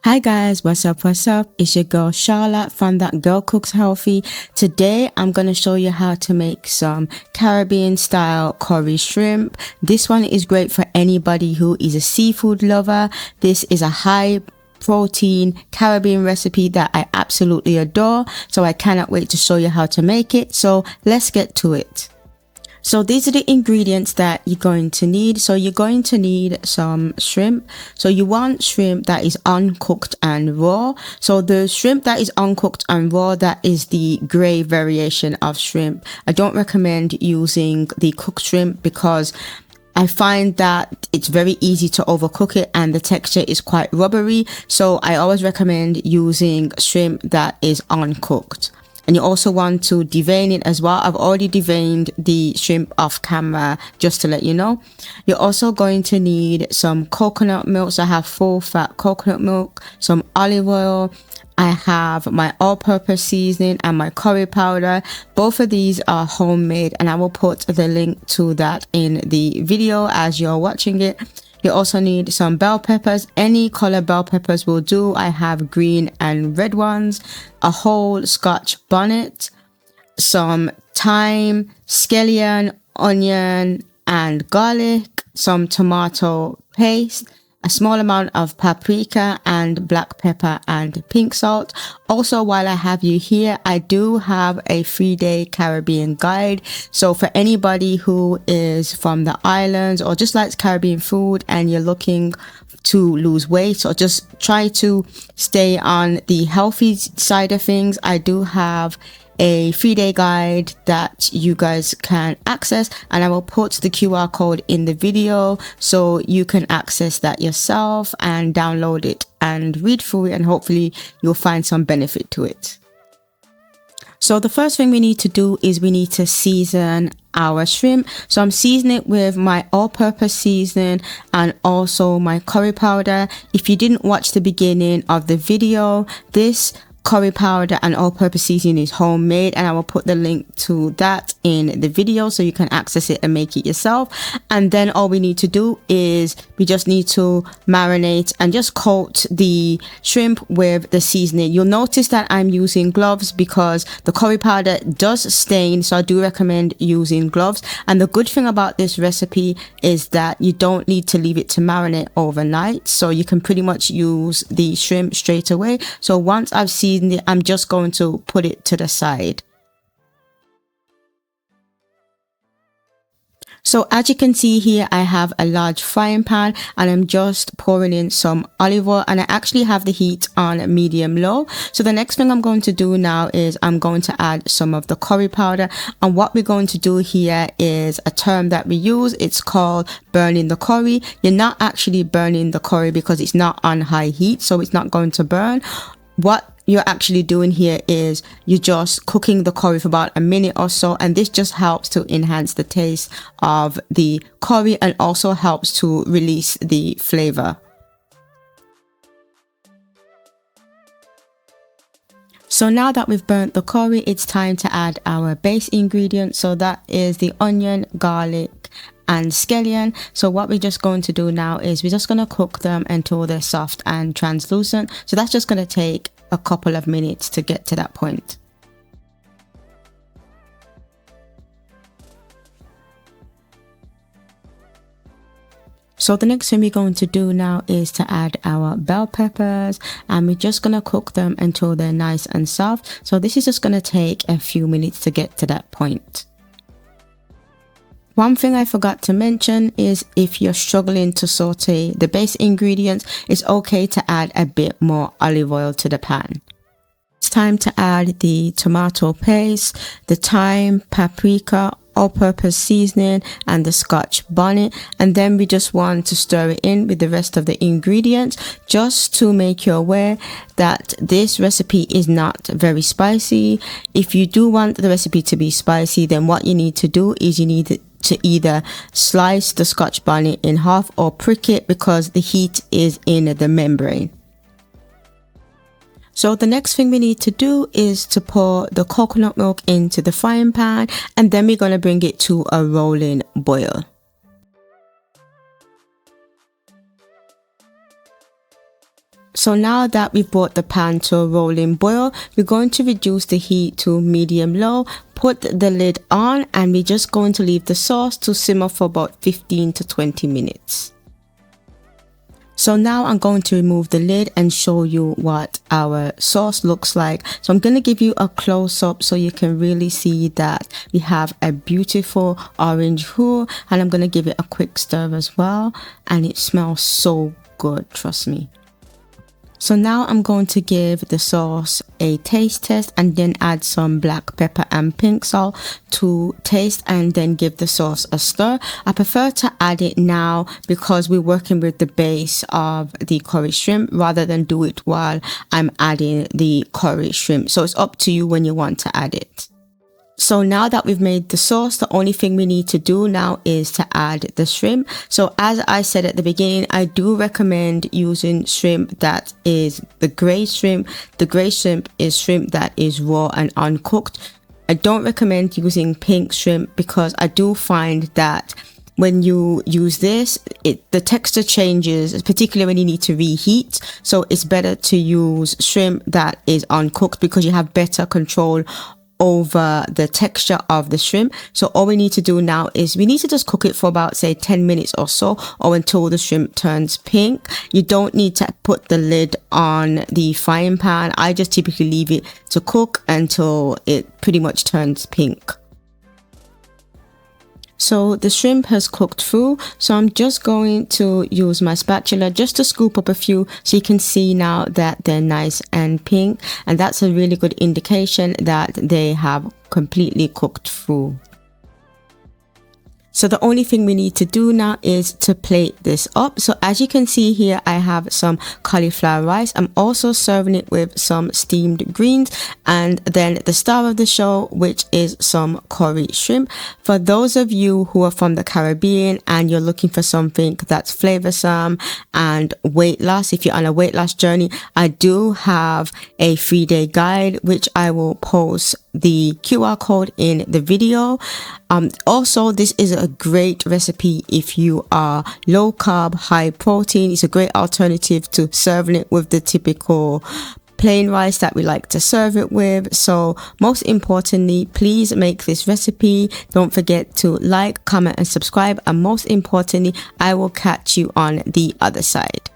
Hi guys, what's up? It's your girl Charla from That Girl Cooks Healthy. Today I'm going to show you how to make some Caribbean style curry shrimp. This one is great for anybody who is a seafood lover. This is a high protein Caribbean recipe that I absolutely adore. So I cannot wait to show you how to make it. So let's get to it. So these are the ingredients that you're going to need. So you're going to need some shrimp. So you want shrimp that is uncooked and raw. So the shrimp that is uncooked and raw, that is the gray variation of shrimp. I don't recommend using the cooked shrimp because I find that it's very easy to overcook it and the texture is quite rubbery. So I always recommend using shrimp that is uncooked. And you also want to devein it as well. I've already deveined the shrimp off camera just to let you know. You're also going to need some coconut milk. So I have full fat coconut milk, some olive oil. I have my all-purpose seasoning and my curry powder. Both of these are homemade and I will put the link to that in the video as you're watching it. You also need some bell peppers. Any color bell peppers will do. I have green and red ones, a whole Scotch bonnet, some thyme, scallion, onion, and garlic, some tomato paste, a small amount of paprika and black pepper and pink salt. Also, while I have you here, I do have a 3-day Caribbean guide. So for anybody who is from the islands or just likes Caribbean food and you're looking to lose weight or just try to stay on the healthy side of things, I do have a 3-day guide that you guys can access, and I will put the QR code in the video so you can access that yourself and download it and read through it, and hopefully you'll find some benefit to it. So the first thing we need to do is we need to season our shrimp. So I'm seasoning it with my all-purpose seasoning and also my curry powder. If you didn't watch the beginning of the video, this curry powder and all-purpose seasoning is homemade, and I will put the link to that in the video so you can access it and make it yourself. And then all we need to do is we just need to marinate and just coat the shrimp with the seasoning. You'll notice that I'm using gloves because the curry powder does stain, so I do recommend using gloves. And the good thing about this recipe is that you don't need to leave it to marinate overnight, so you can pretty much use the shrimp straight away. So once I've seasoned it, I'm just going to put it to the side. So as you can see here, I have a large frying pan and I'm just pouring in some olive oil, and I actually have the heat on medium low. So the next thing I'm going to do now is I'm going to add some of the curry powder, and what we're going to do here is a term that we use. It's called burning the curry. You're not actually burning the curry because it's not on high heat, so it's not going to burn. What you're actually doing here is you're just cooking the curry for about a minute or so, and this just helps to enhance the taste of the curry and also helps to release the flavor. So now that we've burnt the curry, it's time to add our base ingredients. So that is the onion, garlic, and scallion. So what we're just going to do now is we're just going to cook them until they're soft and translucent. So that's just going to take a couple of minutes to get to that point. So the next thing we're going to do now is to add our bell peppers, and we're just going to cook them until they're nice and soft. So this is just going to take a few minutes to get to that point. One thing I forgot to mention is if you're struggling to saute the base ingredients, it's okay to add a bit more olive oil to the pan. It's time to add the tomato paste, the thyme, paprika, all-purpose seasoning, and the Scotch bonnet, and then we just want to stir it in with the rest of the ingredients just to make you aware that this recipe is not very spicy. If you do want the recipe to be spicy, then what you need to do is you need to either slice the Scotch bonnet in half or prick it because the heat is in the membrane. So the next thing we need to do is to pour the coconut milk into the frying pan, and then we're going to bring it to a rolling boil. So now that we've brought the pan to a rolling boil, we're going to reduce the heat to medium-low, put the lid on, and we're just going to leave the sauce to simmer for about 15 to 20 minutes. So now I'm going to remove the lid and show you what our sauce looks like. So I'm going to give you a close-up so you can really see that we have a beautiful orange roux, and I'm going to give it a quick stir as well, and it smells so good, trust me. So now I'm going to give the sauce a taste test and then add some black pepper and pink salt to taste, and then give the sauce a stir. I prefer to add it now because we're working with the base of the curry shrimp rather than do it while I'm adding the curry shrimp. So it's up to you when you want to add it. So now that we've made the sauce, the only thing we need to do now is to add the shrimp. So as I said at the beginning, I do recommend using shrimp that is the gray shrimp. The gray shrimp is shrimp that is raw and uncooked. I don't recommend using pink shrimp because I do find that when you use this, the texture changes, particularly when you need to reheat. So it's better to use shrimp that is uncooked because you have better control over the texture of the shrimp. So all we need to do now is we need to just cook it for about, say, 10 minutes or so, or until the shrimp turns pink. You don't need to put the lid on the frying pan. I just typically leave it to cook until it pretty much turns pink. So the shrimp has cooked through, so I'm just going to use my spatula just to scoop up a few so you can see now that they're nice and pink, and that's a really good indication that they have completely cooked through. So the only thing we need to do now is to plate this up. So as you can see here, I have some cauliflower rice. I'm also serving it with some steamed greens, and then the star of the show, which is some curry shrimp. For those of you who are from the Caribbean and you're looking for something that's flavorsome and weight loss, if you're on a weight loss journey, I do have a 3-day guide, which I will post the QR code in the video. Also, this is a great recipe if you are low carb, high protein. It's a great alternative to serving it with the typical plain rice that we like to serve it with. So most importantly, please make this recipe. Don't forget to like, comment and subscribe, and most importantly, I will catch you on the other side.